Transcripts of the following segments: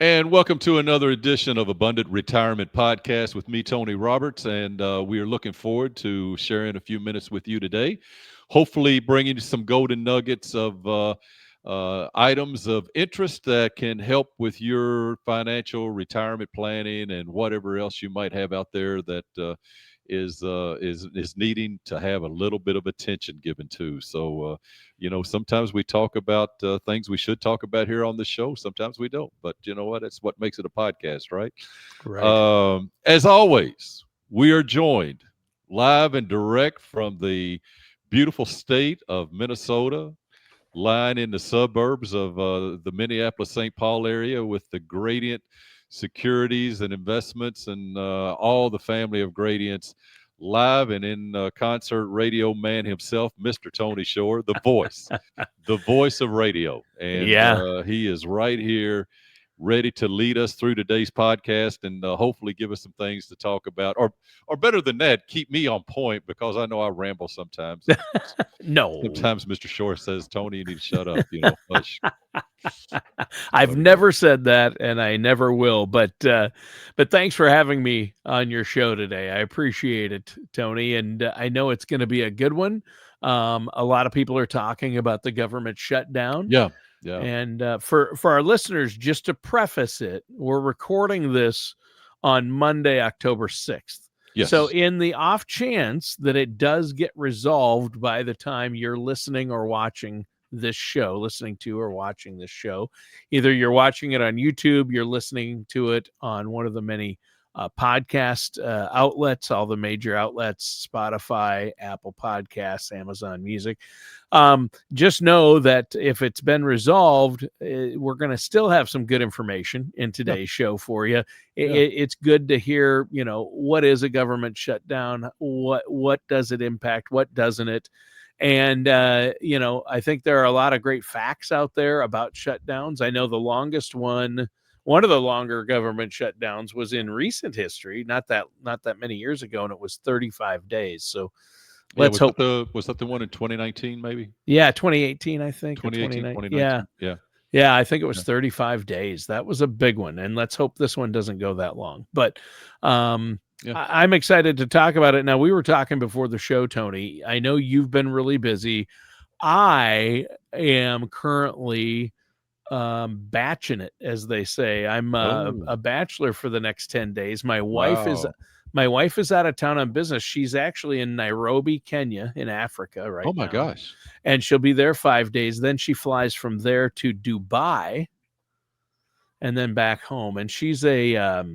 And welcome to another edition of Abundant Retirement Podcast with me, Tony Roberts. And we are looking forward to sharing a few minutes with you today. Hopefully, bringing you some golden nuggets of items of interest that can help with your financial retirement planning and whatever else you might have out there that is needing to have a little bit of attention given to. So, sometimes we talk about things we should talk about here on the show. Sometimes we don't, but you know what? It's what makes it a podcast, right? Right. As always, we are joined live and direct from the beautiful state of Minnesota, lying in the suburbs of the Minneapolis St. Paul area with the Gradient Securities and Investments and all the family of Gradients, live and in concert radio man himself, Mr. Tony Shore, the voice of radio. And Yeah. he is right here ready to lead us through today's podcast and hopefully give us some things to talk about, or better than that, keep me on point, because I know I ramble sometimes, and No. sometimes Mr. Shore says, Tony, you need to shut up, hush. I've But never said that, and I never will. But thanks for having me on your show today. I appreciate it, Tony, and I know it's going to be a good one. A lot of people are talking about the government shutdown, yeah, yeah, and for our listeners, just to preface it, we're recording this on Monday, October 6th. So, yes, in the off chance that it does get resolved by the time you're listening or watching this show, listening to or watching this show, either you're watching it on YouTube, you're listening to it on one of the many podcast outlets, all the major outlets, Spotify, Apple Podcasts, Amazon Music. Just know that if it's been resolved, we're going to still have some good information in yeah, today's show for you. yeah, It's good to hear, what is a government shutdown? What does it impact? What doesn't it? And, I think there are a lot of great facts out there about shutdowns. I know the longest one of the longer government shutdowns was in recent history, not that many years ago, and it was 35 days. So yeah. let's hope. Was that the one in 2019, maybe Yeah, 2018, I think, or 2018, 29. Yeah. 2019? Yeah, Yeah, I think it was yeah, 35 days. That was a big one, and let's hope this one doesn't go that long. But yeah. I'm excited to talk about it. Now, we were talking before the show, Tony. I know you've been really busy. I am currently batching it, as they say. I'm Oh, a bachelor for the next 10 days. wow. My wife is out of town on business. She's actually in Nairobi, Kenya, in Africa right Oh my now, gosh. and she'll be there 5 days. Then she flies from there to Dubai and then back home. And she's a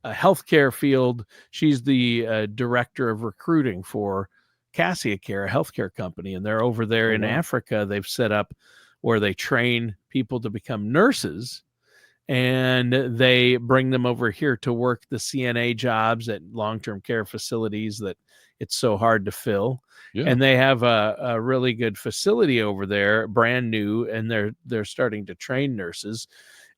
healthcare field. She's the director of recruiting for Cassia Care, a healthcare company, and they're over there Oh in wow. Africa. They've set up where they train people to become nurses, and they bring them over here to work the CNA jobs at long-term care facilities that it's so hard to fill. Yeah. And they have a really good facility over there, brand new, and they're starting to train nurses.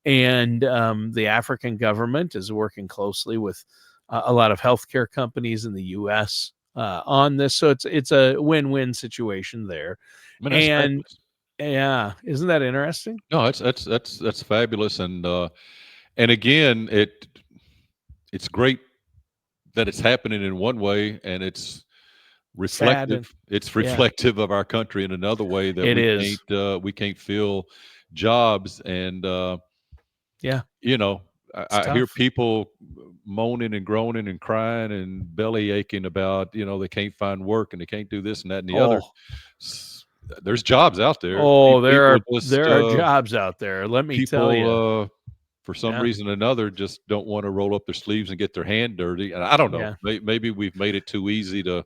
And the African government is working closely with a lot of healthcare companies in the U.S. On this, so it's a win-win situation there. I mean, that's And fabulous. yeah, isn't that interesting? No, that's fabulous, and again, it's great that it's happening in one way, and Sad and it's yeah, reflective of our country in another way, that it is. we can't fill jobs. And Yeah, you know it's I hear tough. people moaning and groaning and crying and belly aching about, they can't find work and they can't do this and that and the other. Oh, S- there's jobs out there. oh, People just there are jobs out there. Let me tell you. for some Yeah, reason or another, just don't want to roll up their sleeves and get their hand dirty. And I don't know, yeah. maybe we've made it too easy to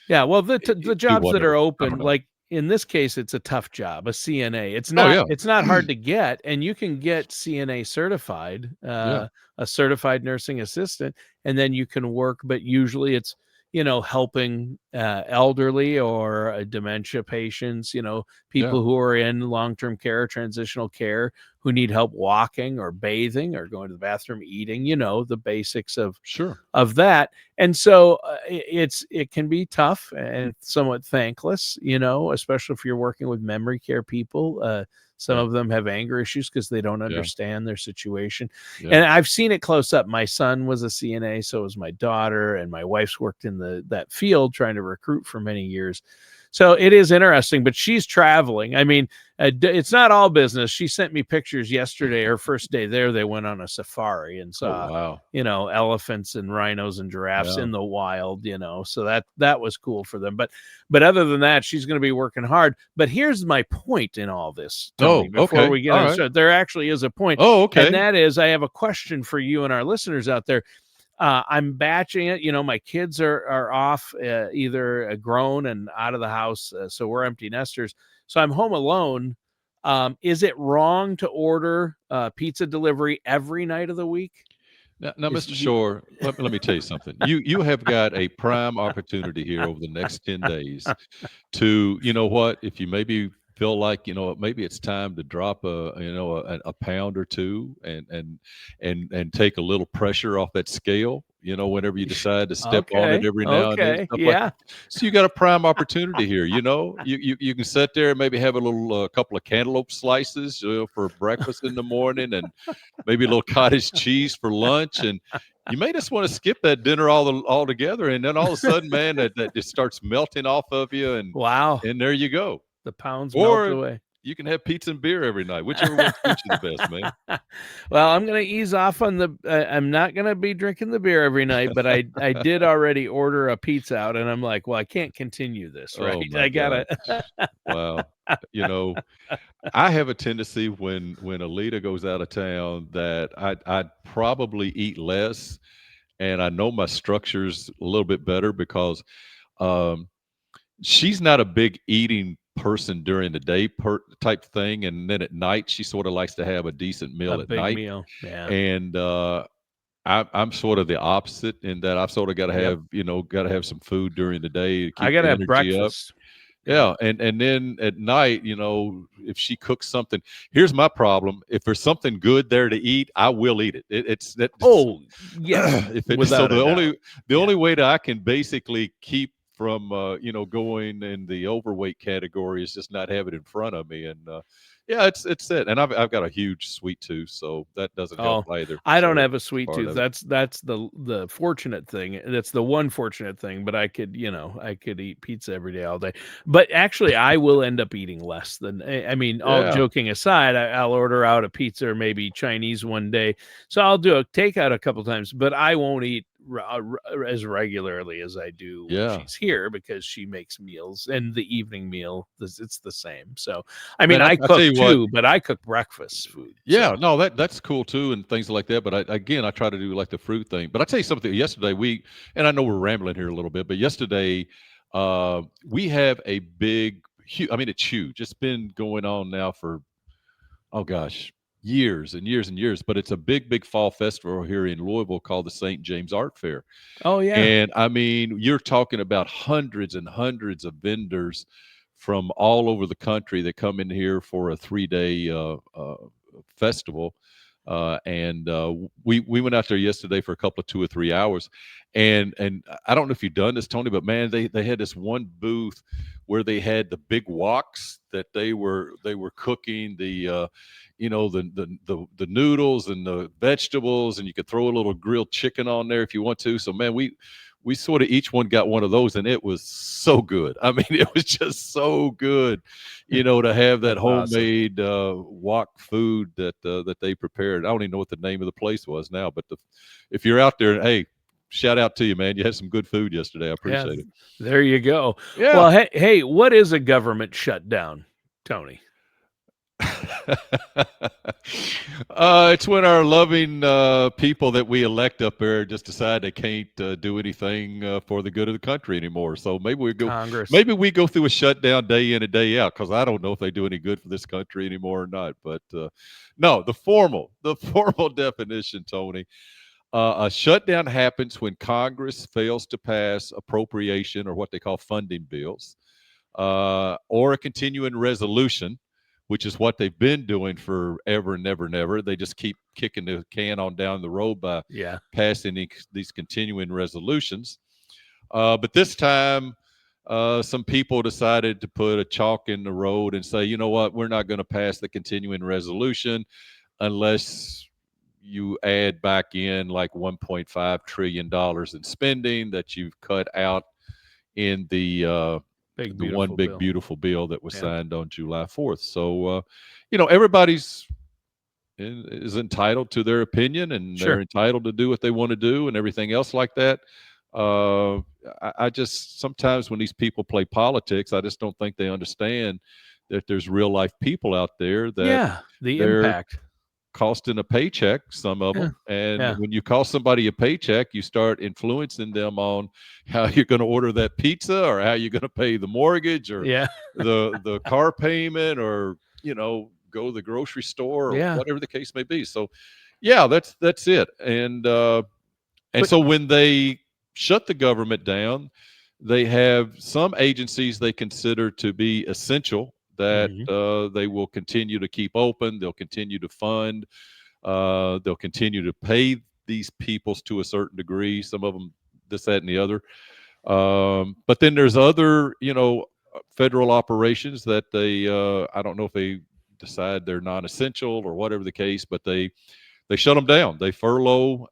Yeah, well, the do jobs that whatever. are I don't open, know. like in this case, it's a tough job, a CNA. Oh yeah. It's not hard to get, and you can get CNA certified, Yeah, a certified nursing assistant, and then you can work. But usually, it's helping elderly or dementia patients. yeah, People who are in long term care, transitional care, who need help walking or bathing or going to the bathroom, eating. The basics sure. of that. And so it can be tough and somewhat thankless, especially if you're working with memory care people. Some Yeah. of them have anger issues because they don't Yeah. understand their situation. Yeah. And I've seen it close up. My son was a CNA, so was my daughter, and my wife's worked in that field trying to recruit for many years. So it is interesting, but she's traveling. I mean, it's not all business. She sent me pictures yesterday. Her first day there, they went on a safari and Oh, saw, wow. elephants and rhinos and giraffes Yeah. in the wild, so that was cool for them. But other than that, she's going to be working hard. But here's my point in all this, Tony, Oh, before okay. we get All into right. it. There actually is a point. Oh, And okay. that is, I have a question for you and our listeners out there. I'm batching it. My kids are off, either grown and out of the house, so we're empty nesters. So I'm home alone. Is it wrong to order pizza delivery every night of the week? Now, Is Mr. Shore, let me tell you something. You have got a prime opportunity here over the next 10 days to, you know what, if you maybe feel like, maybe it's time to drop a pound or two and take a little pressure off that scale, whenever you decide to step on it okay, every now and then, okay, stuff like yeah. that. So you got a prime opportunity here, you can sit there and maybe have a little couple of cantaloupe slices for breakfast in the morning, and maybe a little cottage cheese for lunch, and you may just want to skip that dinner altogether, and then all of a sudden, man, that just starts melting off of you, and Wow, there you go. the pounds melt Or away. you can have pizza and beer every night, whichever one suits you the best, man. Well, I'm going to ease off on the. I'm not going to be drinking the beer every night, but I did already order a pizza out, and I'm like, well, I can't continue this, right? Oh my I gotta. gosh. Wow. You know, I have a tendency when Alita goes out of town that I'd probably eat less, and I know my structure's a little bit better because um, she's not a big eating person during the day type thing, and then at night she sort of likes to have a decent A meal at big night. meal, yeah. And I'm sort of the opposite in that I've sort of got to Yep. have some food during the day to I keep gotta the have energy up. breakfast. Yeah. Yeah, and then at night, if she cooks something, here's my problem: if there's something good there to eat, I will eat it. It's that. Oh, yes, If it so without a the doubt. only Yeah. way that I can basically keep from going in the overweight category is just not have it in front of me, and yeah, it's it. And I've got a huge sweet tooth, so that doesn't help Oh, either. I don't So have a sweet part tooth. of it. That's the fortunate thing. That's the one fortunate thing, but I could eat pizza every day all day. But actually I will end up eating less than I mean, all Yeah, joking aside, I'll order out a pizza or maybe Chinese one day. So I'll do a takeout a couple times, but I won't eat as regularly as I do when yeah, she's here because she makes meals, and the evening meal it's the same. So I mean, man. I I tell cook you what. too, but I cook breakfast food. Yeah, So no, that's cool too, and things like that. But I try to do like the fruit thing. But I tell you something. Yesterday and I know we're rambling here a little bit, but yesterday we have a big, I mean, it's huge. It's been going on now for, oh gosh, years and years and years. But it's a big fall festival here in Louisville called the St. James Art Fair. oh yeah. And I mean, you're talking about hundreds and hundreds of vendors from all over the country that come in here for a 3-day festival. And we went out there yesterday for a couple of 2 or 3 hours, and I don't know if you've done this, Tony, but man, they had this one booth where they had the big woks that they were cooking the noodles and the vegetables, and you could throw a little grilled chicken on there if you want to. So man, we sort of each one got one of those, and it was so good. I mean, it was just so good, to have that That's awesome. homemade wok food that they prepared. I don't even know what the name of the place was now, but if you're out there, hey, shout out to you, man. You had some good food yesterday. I Yeah, appreciate it. there you go. Yeah. Well, hey, what is a government shutdown, Tony? It's when our loving people that we elect up there just decide they can't do anything for the good of the country anymore. So Congress. maybe we go through a shutdown day in and day out, because I don't know if they do any good for this country anymore or not. But no, the formal definition, Tony. A shutdown happens when Congress fails to pass appropriation, or what they call funding bills, or a continuing resolution, which is what they've been doing forever and never and ever. They just keep kicking the can on down the road by Yeah. passing these continuing resolutions. But this time, some people decided to put a chalk in the road and say, you know what, we're not going to pass the continuing resolution unless you add back in like $1.5 trillion in spending that you've cut out in Big the one beautiful big bill. beautiful bill that was Yeah. signed on July 4th. So, everybody's is entitled to their opinion, and they're Sure. entitled to do what they want to do and everything else like that. Uh, I just sometimes when these people play politics, I just don't think they understand that there's real life people out there that Yeah. The they're impact. costing a paycheck, some of Yeah. them. And Yeah. when you cost somebody a paycheck, you start influencing them on how you're going to order that pizza or how you're going to pay the mortgage or Yeah. the car payment or, go to the grocery store or Yeah. whatever the case may be. So, yeah, that's it. And But so when they shut the government down, they have some agencies they consider to be essential that Mhm. they will continue to keep open. They'll continue to fund. They'll continue to pay these peoples to a certain degree. Some of them, this, that, and the other. But then there's other, federal operations that they. I don't know if they decide they're non-essential or whatever the case, but they shut them down. They furlough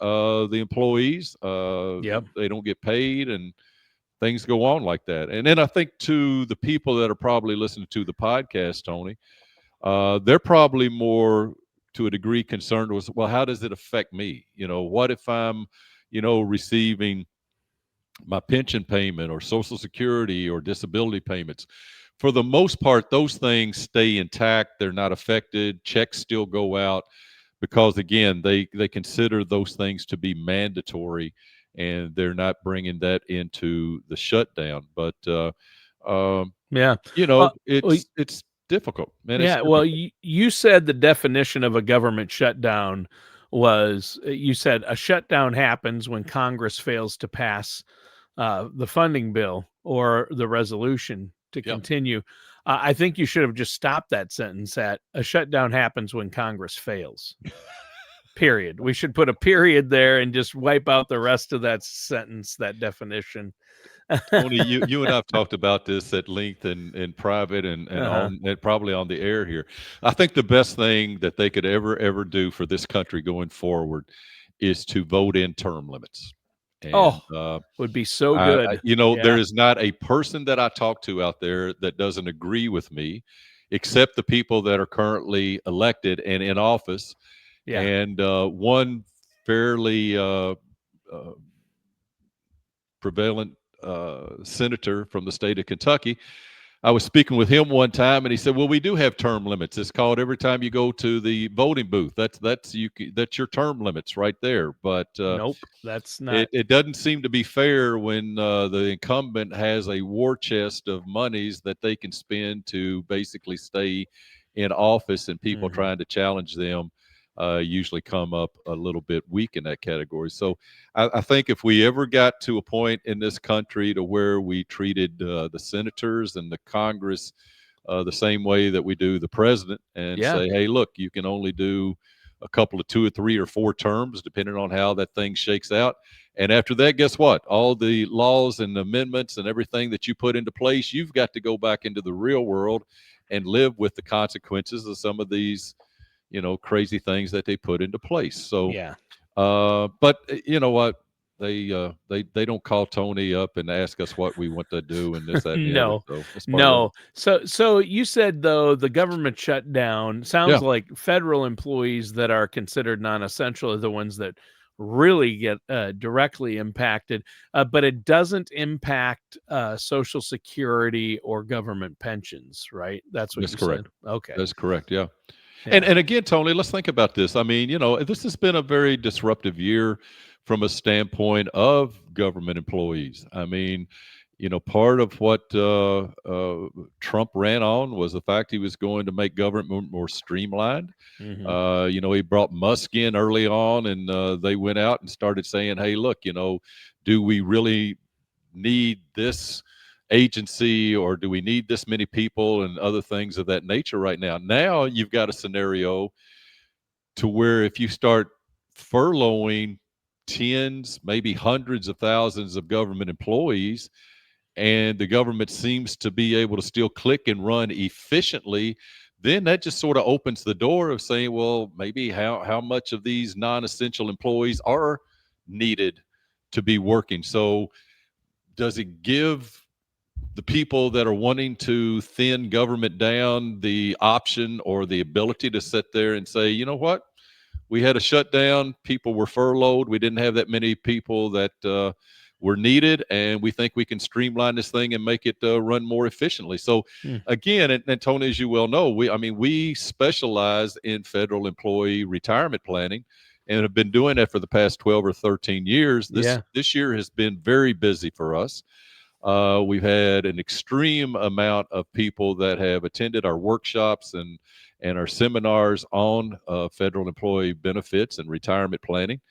the employees. yep. They don't get paid, and things go on like that. And then I think to the people that are probably listening to the podcast, Tony, they're probably more to a degree concerned with, well, how does it affect me? What if I'm, receiving my pension payment or Social Security or disability payments? For the most part, those things stay intact. They're not affected. Checks still go out because, again, they consider those things to be mandatory, and they're not bringing that into the shutdown. But um, Yeah. Well, well, it's difficult, man. It's yeah. Well, difficult. you said the definition of a government shutdown was you said a shutdown happens when Congress fails to pass the funding bill or the resolution to Yeah. continue. I think you should have just stopped that sentence at a shutdown happens when Congress fails. Period. We should put a period there and just wipe out the rest of that sentence, that definition. Tony, you and I've talked about this at length in private and Uh-huh. on and probably on the air here. I think the best thing that they could ever do for this country going forward is to vote in term limits. And Oh, would be so good. there Yeah. is not a person that I talk to out there that doesn't agree with me, except the people that are currently elected and in office. Yeah. And one fairly uh, prevalent senator from the state of Kentucky. I was speaking with him one time, and he said, "Well, we do have term limits. It's called every time you go to the voting booth. That's your term limits right there. But Nope. That's it not. it doesn't seem to be fair when the incumbent has a war chest of monies that they can spend to basically stay in office, and people Mhm. trying to challenge them usually come up a little bit weak in that category. So I think if we ever got to a point in this country to where we treated the senators and the Congress the same way that we do the president and Yeah. say, hey, look, you can only do a couple of 2 or 3 or 4 terms, depending on how that thing shakes out. And after that, guess what? All the laws and amendments and everything that you put into place, you've got to go back into the real world and live with the consequences of some of these, crazy things that they put into place. So, Yeah. but you know what? They don't call Tony up and ask us what we want to do and this, that, and the other. No. So that's part of life. No. So you said though the government shutdown Yeah. sounds like federal employees that are considered non-essential are the ones that really get directly impacted, but it doesn't impact Social Security or government pensions, right? That's what That's you said. correct. Okay. That's correct. Yeah. And Yeah. and again, Tony, let's think about this. I mean, this has been a very disruptive year from a standpoint of government employees. I mean, part of what Trump ran on was the fact he was going to make government more streamlined. Hmm. He brought Musk in early on, and they went out and started saying, "Hey, look, do we really need this agency or do we need this many people and other things of that nature right now?" Now you've got a scenario to where if you start furloughing tens, maybe hundreds of thousands of government employees, and the government seems to be able to still click and run efficiently, then that just sort of opens the door of saying, well, maybe how much of these non-essential employees are needed to be working. So does it give the people that are wanting to thin government down the option or the ability to sit there and say, you know what, we had a shutdown, people were furloughed, we didn't have that many people that were needed, and we think we can streamline this thing and make it run more efficiently. So Hmm. again, and Tony, as you well know, we specialize in federal employee retirement planning and have been doing that for the past 12 or 13 years. Yeah. This year has been very busy for us. We've had an extreme amount of people that have attended our workshops and our seminars on federal employee benefits and retirement planning.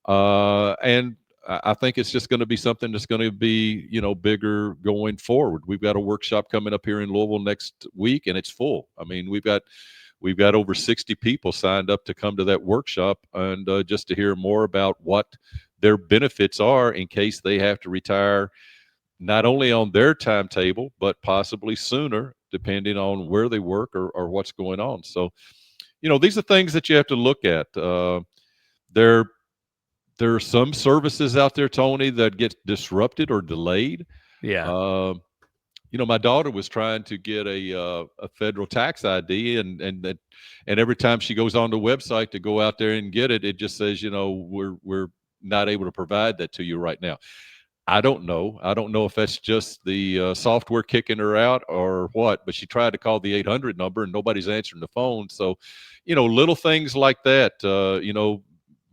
And I think it's just going to be something that's going to be, bigger going forward. We've got a workshop coming up here in Louisville next week, and it's full. I mean, we've got over 60 people signed up to come to that workshop, and just to hear more about what their benefits are in case they have to retire, not only on their timetable, but possibly sooner, depending on where they work or what's going on. So, these are things that you have to look at. There, there are some services out there, Tony, that get disrupted or delayed. Yeah. Uh, my daughter was trying to get a federal tax ID, and every time she goes on the website to go out there and get it, it just says, we're not able to provide that to you right now. I don't know. I don't know if that's just the software kicking her out or what, but she tried to call the 800 number and nobody's answering the phone. So, little things like that,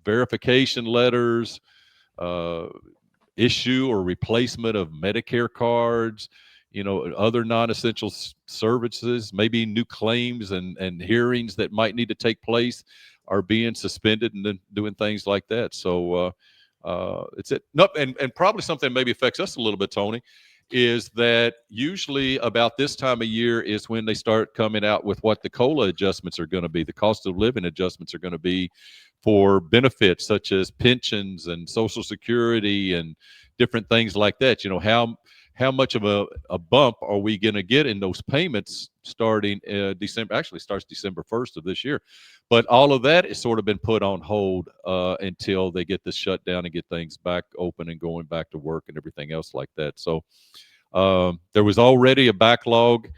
verification letters, uh, issue or replacement of Medicare cards, other non-essential services, maybe new claims and hearings that might need to take place are being suspended and then doing things like that. So, it's it. No, and probably something maybe affects us a little bit, Tony, is that usually about this time of year is when they start coming out with what the COLA adjustments are going to be, the cost of living adjustments are going to be for benefits such as pensions and Social Security and different things like that. How much of a bump are we going to get in those payments starting December? Actually, starts December 1st of this year. But all of that has sort of been put on hold until they get this shut down and get things back open and going back to work and everything else like that. So there was already a backlog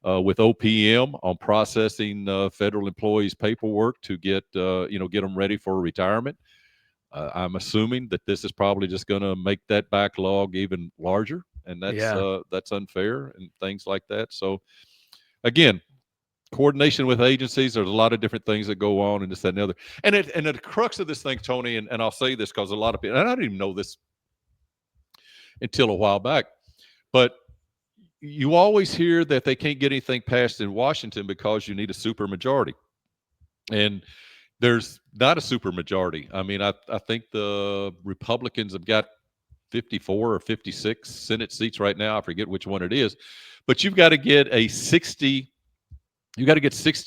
with OPM on processing federal employees' paperwork to get them ready for retirement. I'm assuming that this is probably just going to make that backlog even larger, and that's unfair and things like that. So again, coordination with agencies. There's a lot of different things that go on, and this, that, and the other. And the crux of this thing, Tony, and I'll say this because a lot of people, and I didn't even know this until a while back, but you always hear that they can't get anything passed in Washington because you need a supermajority. And there's not a supermajority. I mean, I think the Republicans have got 54 or 56 Senate seats right now. I forget which one it is, but you've got to get 60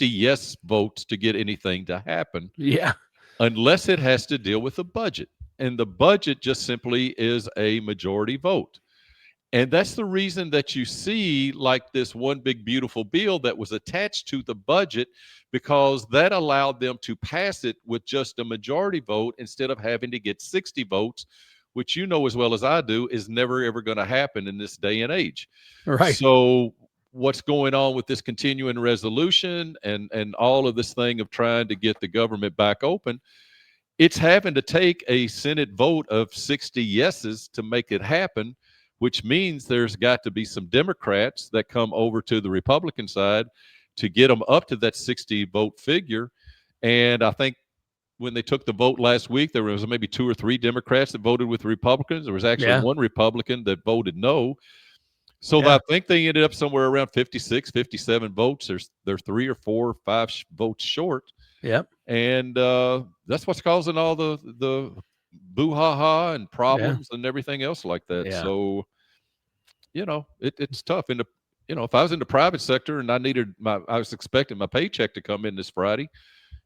yes votes to get anything to happen. Yeah. Unless it has to deal with the budget. And the budget just simply is a majority vote. And that's the reason that you see like this one big beautiful bill that was attached to the budget, because that allowed them to pass it with just a majority vote instead of having to get 60 votes, which you know as well as I do is never ever going to happen in this day and age. Right. So what's going on with this continuing resolution and all of this thing of trying to get the government back open, it's having to take a Senate vote of 60 yeses to make it happen, which means there's got to be some Democrats that come over to the Republican side to get them up to that 60 vote figure. And I think when they took the vote last week, there was maybe 2 or 3 Democrats that voted with Republicans. There was actually one Republican that voted no. So I think they ended up somewhere around 56, 57 votes. They're 3 or 4 or 5 votes short. Yep. And that's what's causing all the boo-ha-ha and problems and everything else like that. Yeah. So, it's tough. If I was in the private sector and I was expecting my paycheck to come in this Friday,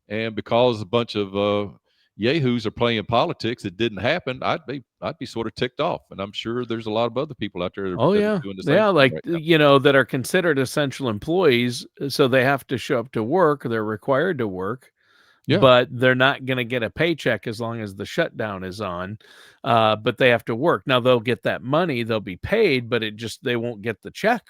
and because a bunch of yahoos are playing politics, it didn't happen, I'd be sort of ticked off. And I'm sure there's a lot of other people out there Oh that are yeah. doing the same Yeah, thing like right now. that are considered essential employees, so they have to show up to work, they're required to work, Yeah. but they're not going to get a paycheck as long as the shutdown is on. But they have to work. Now they'll get that money, they'll be paid, but they won't get the check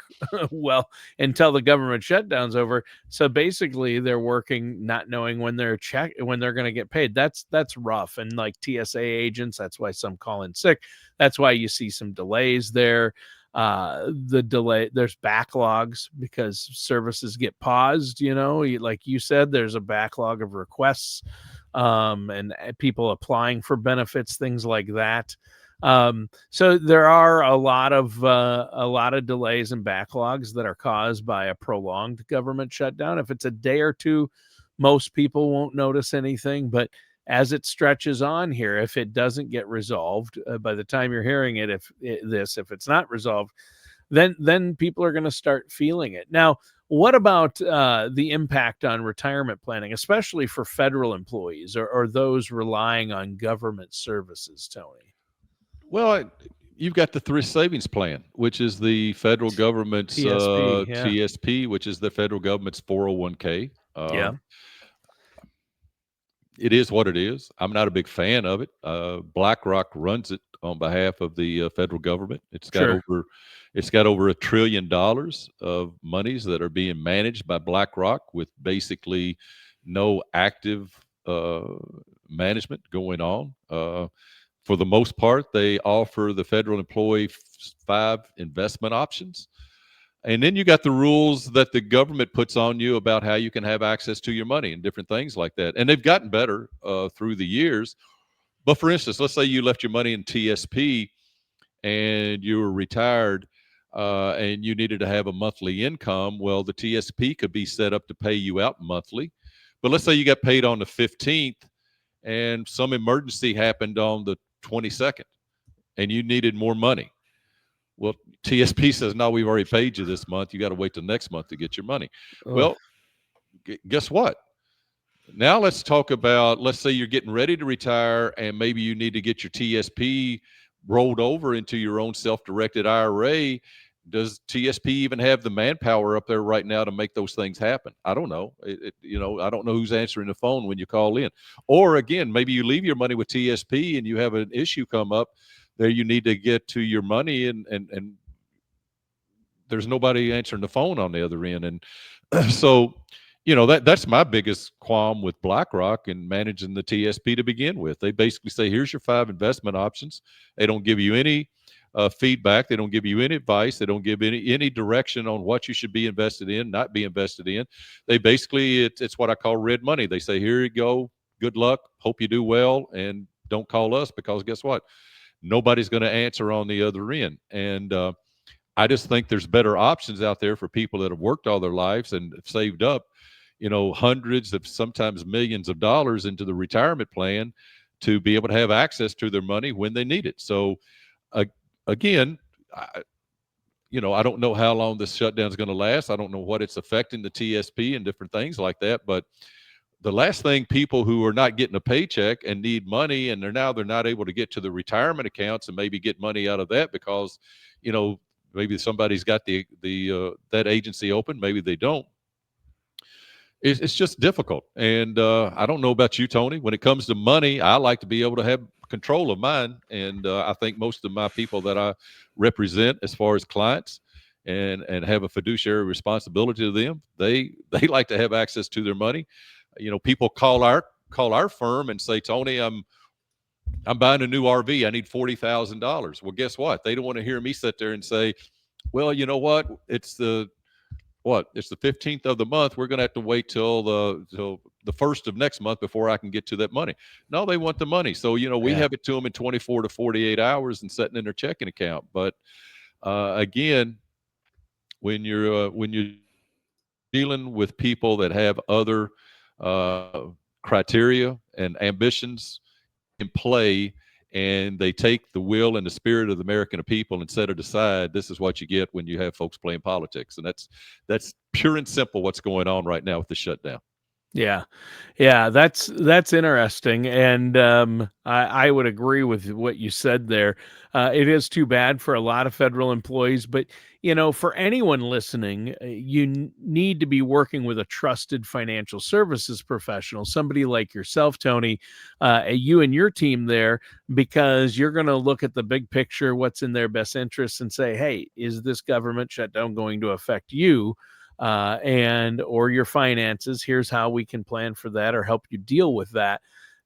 well until the government shutdown's over. So basically they're working not knowing when when they're going to get paid. That's rough. And like TSA agents, that's why some call in sick. That's why you see some delays there. There's backlogs because services get paused. Like you said, there's a backlog of requests, and people applying for benefits, things like that. So there are a lot of delays and backlogs that are caused by a prolonged government shutdown. If it's a day or two, most people won't notice anything, but as it stretches on here, if it doesn't get resolved by the time you're hearing it, if it's not resolved, then people are going to start feeling it. Now, what about the impact on retirement planning, especially for federal employees or those relying on government services, Tony? Well, you've got the Thrift Savings Plan, which is the federal government's TSP, yeah. TSP, which is the federal government's 401k. Yeah, It is what it is. I'm not a big fan of it. BlackRock runs it on behalf of the federal government. sure. It's got over $1 trillion of monies that are being managed by BlackRock with basically no active management going on. For the most part, they offer the federal employee 5 investment options. And then you got the rules that the government puts on you about how you can have access to your money and different things like that. And they've gotten better through the years. But for instance, let's say you left your money in TSP and you were retired and you needed to have a monthly income. Well, the TSP could be set up to pay you out monthly. But let's say you got paid on the 15th and some emergency happened on the 22nd and you needed more money. Well, TSP says, no, we've already paid you this month. You got to wait till next month to get your money. Ugh. Well, guess what? Now let's talk about, let's say you're getting ready to retire and maybe you need to get your TSP rolled over into your own self-directed IRA. Does TSP even have the manpower up there right now to make those things happen? I don't know. I don't know who's answering the phone when you call in. Or again, maybe you leave your money with TSP and you have an issue come up there. You need to get to your money and there's nobody answering the phone on the other end. And so, that's my biggest qualm with BlackRock and managing the TSP to begin with. They basically say, here's your 5 investment options. They don't give you any feedback. They don't give you any advice. They don't give any direction on what you should be invested in, not be invested in. They basically, it's what I call red money. They say, here you go. Good luck. Hope you do well. And don't call us because guess what? Nobody's going to answer on the other end. And I just think there's better options out there for people that have worked all their lives and have saved up, hundreds of sometimes millions of dollars into the retirement plan to be able to have access to their money when they need it. So again, I don't know how long this shutdown is going to last. I don't know what it's affecting the TSP and different things like that. But the last thing people who are not getting a paycheck and need money and they're not able to get to the retirement accounts and maybe get money out of that because, maybe somebody's got the that agency open, maybe they don't. It's just difficult. And I don't know about you, Tony. When it comes to money, I like to be able to have control of mine. And I think most of my people that I represent as far as clients and have a fiduciary responsibility to them, they like to have access to their money. People call our firm and say, Tony, I'm buying a new RV. I need $40,000. Well, guess what? They don't want to hear me sit there and say, well, you know what? It's the 15th of the month. We're going to have to wait till the first of next month before I can get to that money. No, they want the money. So, we have it to them in 24 to 48 hours and setting in their checking account. But again, when you're dealing with people that have other criteria and ambitions in play, and they take the will and the spirit of the American people and set it aside, this is what you get when you have folks playing politics. And that's pure and simple what's going on right now with the shutdown. Yeah. Yeah, that's interesting, and I would agree with what you said there. It is too bad for a lot of federal employees, but for anyone listening, you need to be working with a trusted financial services professional, somebody like yourself, Tony, you and your team there, because you're going to look at the big picture, what's in their best interests, and say, hey, is this government shutdown going to affect you? And or your finances, here's how we can plan for that or help you deal with that.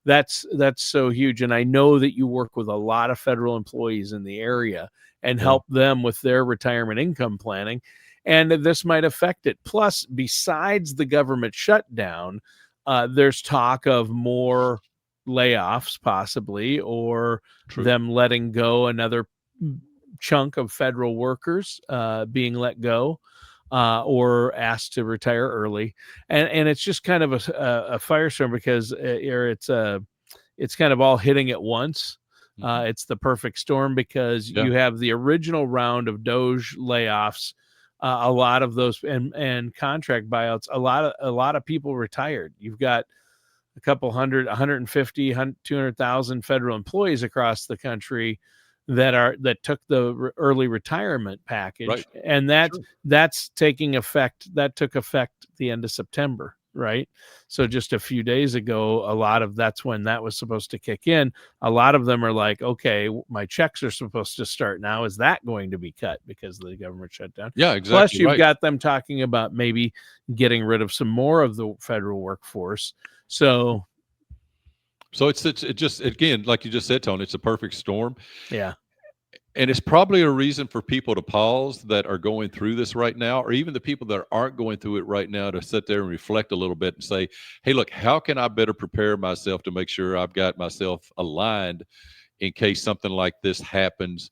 That's so huge, and I know that you work with a lot of federal employees in the area and Yeah. help them with their retirement income planning, and this might affect it. Plus, besides the government shutdown, there's talk of more layoffs possibly, or True. them letting go another chunk of federal workers being let go or asked to retire early, and it's just kind of a firestorm because it's kind of all hitting at once. Hmm. It's the perfect storm because Yeah. you have the original round of Doge layoffs, a lot of those and contract buyouts. A lot of people retired. You've got a couple hundred, 150, 200,000 federal employees across the country that took the early retirement Right. package, and that's True. that's taking effect. That took effect the end of September, right? So just a few days ago, that's when that was supposed to kick in. A lot of them are like, okay, my checks are supposed to start now. Is that going to be cut because of the government shutdown? Yeah. Plus, Exactly you've right. got them talking about maybe getting rid of some more of the federal workforce. So, So it just again, like you just said, Tony, it's a perfect storm. yeah, And it's probably a reason for people to pause that are going through this right now, or even the people that aren't going through it right now to sit there and reflect a little bit and say, hey, look, how can I better prepare myself to make sure I've got myself aligned in case something like this happens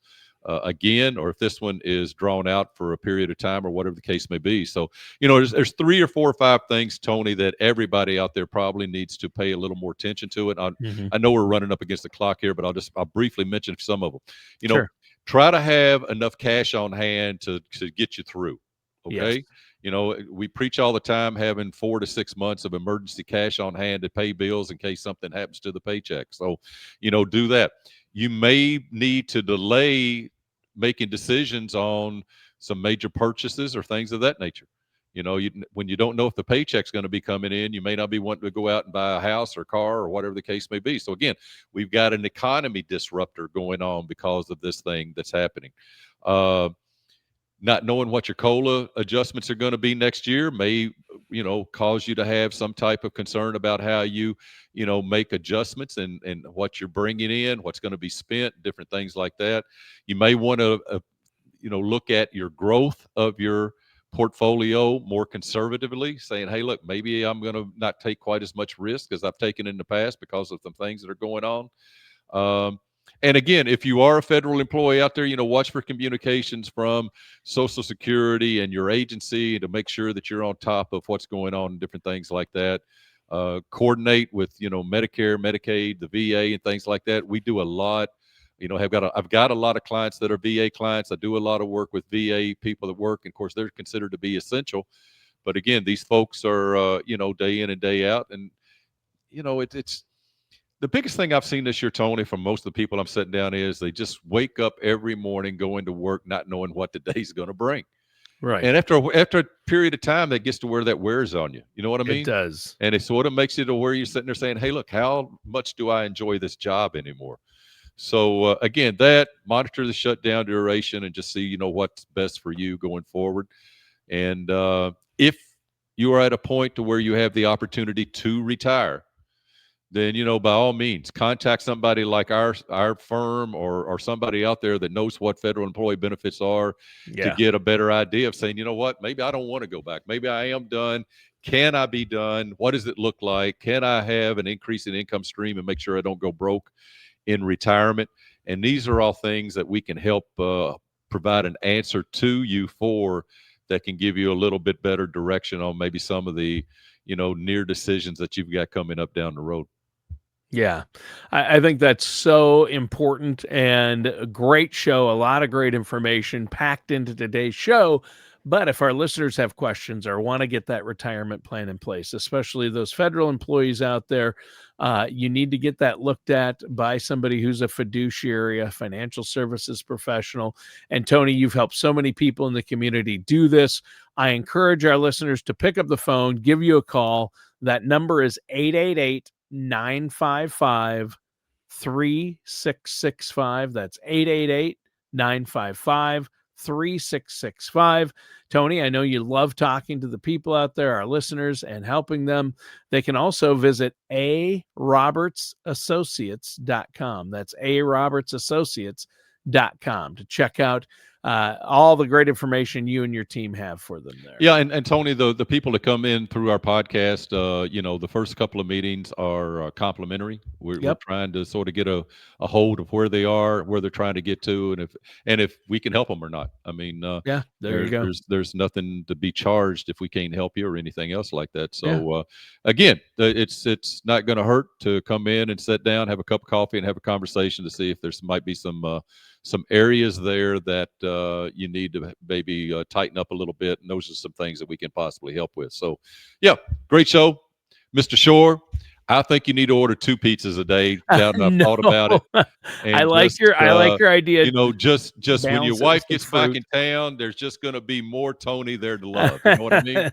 again, or if this one is drawn out for a period of time, or whatever the case may be. So, there's three or four or five things, Tony, that everybody out there probably needs to pay a little more attention to it. hmm, I know we're running up against the clock here, but I'll briefly mention some of them. You know, sure, try to have enough cash on hand to get you through. yes, Okay. We preach all the time having 4 to 6 months of emergency cash on hand to pay bills in case something happens to the paycheck. So, do that. You may need to delay making decisions on some major purchases or things of that nature. When you don't know if the paycheck's going to be coming in, you may not be wanting to go out and buy a house or car or whatever the case may be. So again, we've got an economy disruptor going on because of this thing that's happening. Uh, Not knowing what your COLA adjustments are going to be next year may, cause you to have some type of concern about how you make adjustments and what you're bringing in, what's going to be spent, different things like that. You may want to, look at your growth of your portfolio more conservatively, saying, hey, look, maybe I'm going to not take quite as much risk as I've taken in the past because of some things that are going on. Um, and again, if you are a federal employee out there, watch for communications from Social Security and your agency to make sure that you're on top of what's going on and different things like that. Coordinate with, Medicare, Medicaid, the VA, and things like that. We do a lot. I've got a lot of clients that are VA clients. I do a lot of work with VA people that work. And of course, they're considered to be essential. But again, these folks are, day in and day out. And, it's the biggest thing I've seen this year, Tony, from most of the people I'm sitting down is they just wake up every morning going to work not knowing what the day's going to bring. right. And after a period of time, that gets to where that wears on you. You know what I It mean? does. And it sort of makes you to where you're sitting there saying, hey, look, how much do I enjoy this job anymore? So again, that monitor the shutdown duration and just see, what's best for you going forward. And if you are at a point to where you have the opportunity to retire, then by all means contact somebody like our firm or somebody out there that knows what federal employee benefits are to Yeah. get a better idea of saying, what, maybe I don't want to go back, maybe I am done. Can I be done? What does it look like? Can I have an increase in income stream and make sure I don't go broke in retirement? And these are all things that we can help provide an answer to you for, that can give you a little bit better direction on maybe some of the near decisions that you've got coming up down the road. Yeah, I think that's so important and a great show. A lot of great information packed into today's show. But if our listeners have questions or want to get that retirement plan in place, especially those federal employees out there, you need to get that looked at by somebody who's a fiduciary, a financial services professional. And Tony, you've helped so many people in the community do this. I encourage our listeners to pick up the phone, give you a call. That number is 888-955-3665. That's 888-955-3665. Tony, I know you love talking to the people out there, our listeners, and helping them. They can also visit arobertsassociates.com. That's arobertsassociates.com to check out all the great information you and your team have for them there. Yeah, and Tony, the people that come in through our podcast, the first couple of meetings are complimentary. We're trying to sort of get a hold of where they are, where they're trying to get to, and if we can help them or not. I mean, there you go. There's nothing to be charged if we can't help you or anything else like that. So again, it's not going to hurt to come in and sit down, have a cup of coffee, and have a conversation to see if there's might be some areas there that you need to maybe tighten up a little bit. And those are some things that we can possibly help with. So, yeah, great show. Mr. Shore, I think you need to order 2 pizzas a day. I've thought about it. And I like your idea. Just when your wife gets back in town, there's just going to be more Tony there to love. You know what I mean?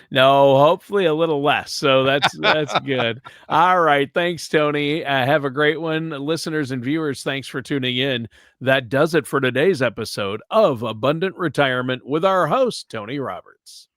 No, hopefully a little less. So that's good. All right. Thanks, Tony. Have a great one. Listeners and viewers, thanks for tuning in. That does it for today's episode of Abundant Retirement with our host, Tony Roberts.